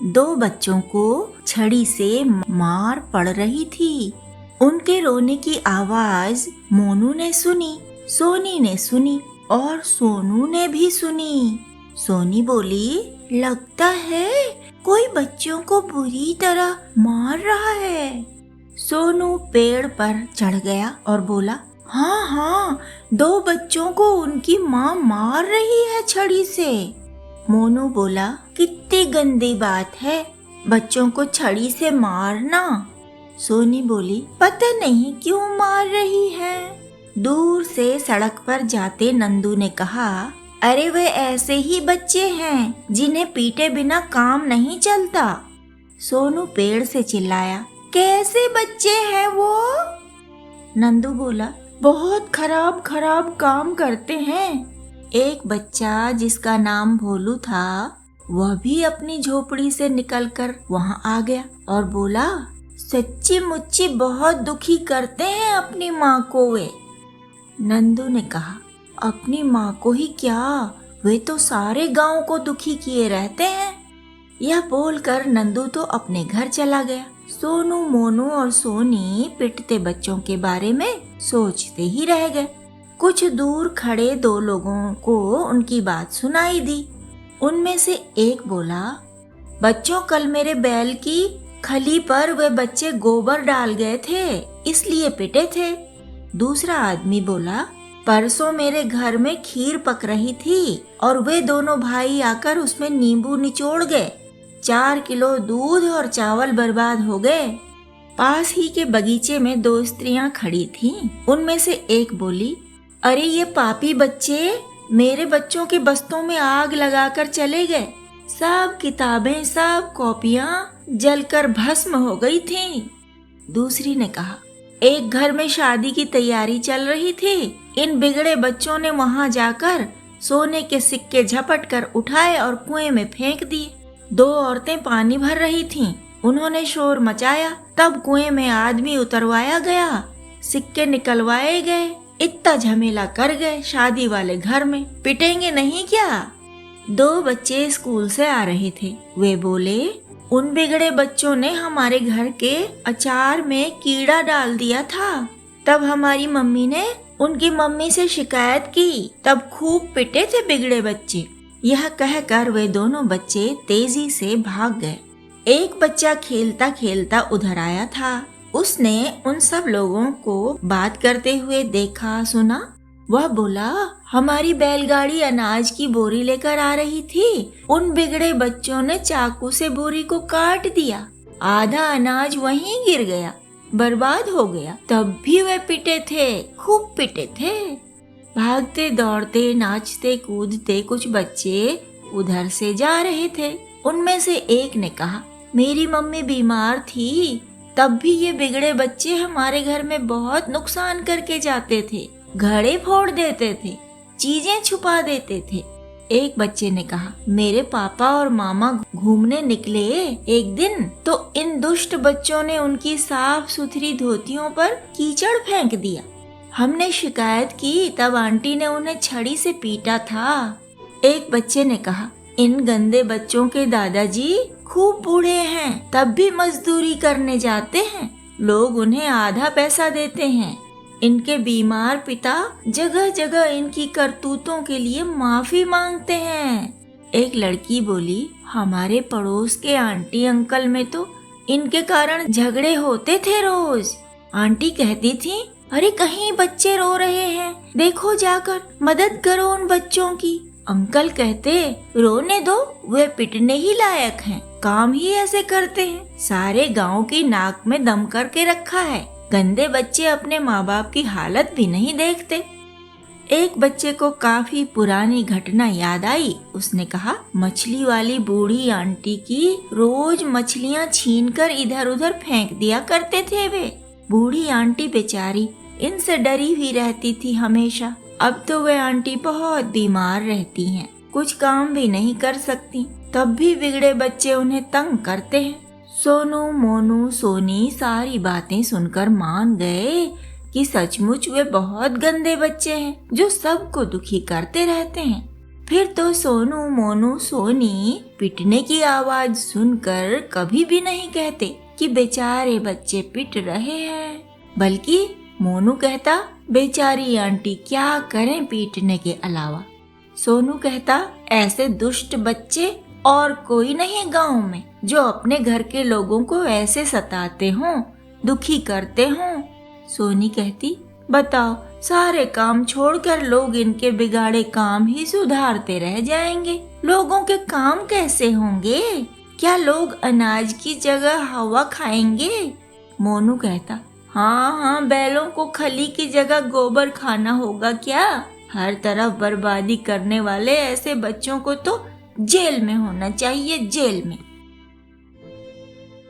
दो बच्चों को छड़ी से मार पड़ रही थी। उनके रोने की आवाज मोनू ने सुनी, सोनी ने सुनी और सोनू ने भी सुनी। सोनी बोली, लगता है कोई बच्चों को बुरी तरह मार रहा है। सोनू पेड़ पर चढ़ गया और बोला, हाँ हाँ, दो बच्चों को उनकी माँ मार रही है छड़ी से। मोनू बोला, कितनी गंदी बात है, बच्चों को छड़ी से मारना। सोनी बोली, पता नहीं क्यों मार रही है। दूर से सड़क पर जाते नंदू ने कहा, अरे वे ऐसे ही बच्चे हैं जिन्हें पीटे बिना काम नहीं चलता। सोनू पेड़ से चिल्लाया, कैसे बच्चे हैं वो? नंदू बोला, बहुत खराब खराब काम करते हैं। एक बच्चा जिसका नाम भोलू था, वह भी अपनी झोपड़ी से निकलकर वहाँ आ गया और बोला, सच्ची मुच्ची बहुत दुखी करते हैं अपनी माँ को वे। नंदू ने कहा, अपनी माँ को ही क्या, वे तो सारे गांव को दुखी किए रहते हैं। यह बोलकर नंदू तो अपने घर चला गया। सोनू, मोनू और सोनी पिटते बच्चों के बारे में सोचते ही रह गए। कुछ दूर खड़े दो लोगों को उनकी बात सुनाई दी। उनमें से एक बोला, बच्चों, कल मेरे बैल की खली पर वे बच्चे गोबर डाल गए थे, इसलिए पिटे थे। दूसरा आदमी बोला, परसों मेरे घर में खीर पक रही थी और वे दोनों भाई आकर उसमें नींबू निचोड़ गए। 4 किलो दूध और चावल बर्बाद हो गए। पास ही के बगीचे में 2 स्त्रियां खड़ी थीं। उनमें से एक बोली, अरे ये पापी बच्चे मेरे बच्चों के बस्तों में आग लगाकर चले गए। सब किताबें, सब कॉपियां जलकर भस्म हो गई थीं। दूसरी ने कहा, एक घर में शादी की तैयारी चल रही थी। इन बिगड़े बच्चों ने वहां जाकर सोने के सिक्के झपट कर उठाए और कुएं में फेंक दिए। 2 औरतें पानी भर रही थीं। उन्होंने शोर मचाया, तब कुएं में आदमी उतरवाया गया, सिक्के निकलवाए गए। इतना झमेला कर गए शादी वाले घर में। पिटेंगे नहीं क्या? 2 बच्चे स्कूल से आ रहे थे। वे बोले, उन बिगड़े बच्चों ने हमारे घर के अचार में कीड़ा डाल दिया था। तब हमारी मम्मी ने उनकी मम्मी से शिकायत की, तब खूब पिटे थे बिगड़े बच्चे। यह कहकर वे दोनों बच्चे तेजी से भाग गए। एक बच्चा खेलता खेलता उधर आया था। उसने उन सब लोगों को बात करते हुए देखा, सुना। वह बोला, हमारी बैलगाड़ी अनाज की बोरी लेकर आ रही थी। उन बिगड़े बच्चों ने चाकू से बोरी को काट दिया। आधा अनाज वहीं गिर गया, बर्बाद हो गया। तब भी वे पिटे थे, खूब पिटे थे। भागते दौड़ते नाचते कूदते कुछ बच्चे उधर से जा रहे थे। उनमें से एक ने कहा, मेरी मम्मी बीमार थी, तब भी ये बिगड़े बच्चे हमारे घर में बहुत नुकसान करके जाते थे। घड़े फोड़ देते थे, चीजें छुपा देते थे। एक बच्चे ने कहा, मेरे पापा और मामा घूमने निकले एक दिन, तो इन दुष्ट बच्चों ने उनकी साफ सुथरी धोतियों पर कीचड़ फेंक दिया। हमने शिकायत की, तब आंटी ने उन्हें छड़ी से पीटा था। एक बच्चे ने कहा, इन गंदे बच्चों के दादाजी खूब बूढ़े हैं, तब भी मजदूरी करने जाते हैं। लोग उन्हें आधा पैसा देते हैं। इनके बीमार पिता जगह जगह इनकी करतूतों के लिए माफी मांगते हैं। एक लड़की बोली, हमारे पड़ोस के आंटी अंकल में तो इनके कारण झगड़े होते थे रोज। आंटी कहती थी, अरे कहीं बच्चे रो रहे हैं, देखो जाकर मदद करो उन बच्चों की। अंकल कहते, रोने दो, वे पिटने ही लायक हैं, काम ही ऐसे करते हैं, सारे गांव की नाक में दम करके रखा है। गंदे बच्चे अपने माँ बाप की हालत भी नहीं देखते। एक बच्चे को काफी पुरानी घटना याद आई। उसने कहा, मछली वाली बूढ़ी आंटी की रोज मछलियाँ छीनकर इधर उधर फेंक दिया करते थे वे। बूढ़ी आंटी बेचारी इनसे डरी हुई रहती थी हमेशा। अब तो वे आंटी बहुत बीमार रहती हैं, कुछ काम भी नहीं कर सकती, तब भी बिगड़े बच्चे उन्हें तंग करते हैं। सोनू, मोनू, सोनी सारी बातें सुनकर मान गए कि सचमुच वे बहुत गंदे बच्चे हैं जो सबको दुखी करते रहते हैं। फिर तो सोनू, मोनू, सोनी पिटने की आवाज सुनकर कभी भी नहीं कहते कि बेचारे बच्चे पिट रहे हैं, बल्कि मोनू कहता, बेचारी आंटी क्या करें पीटने के अलावा। सोनू कहता, ऐसे दुष्ट बच्चे और कोई नहीं गांव में जो अपने घर के लोगों को ऐसे सताते हों, दुखी करते हों। सोनी कहती, बताओ, सारे काम छोड़कर लोग इनके बिगाड़े काम ही सुधारते रह जाएंगे। लोगों के काम कैसे होंगे? क्या लोग अनाज की जगह हवा खाएंगे? मोनू कहता, हाँ, बैलों को खली की जगह गोबर खाना होगा क्या? हर तरफ बर्बादी करने वाले ऐसे बच्चों को तो जेल में होना चाहिए, जेल में।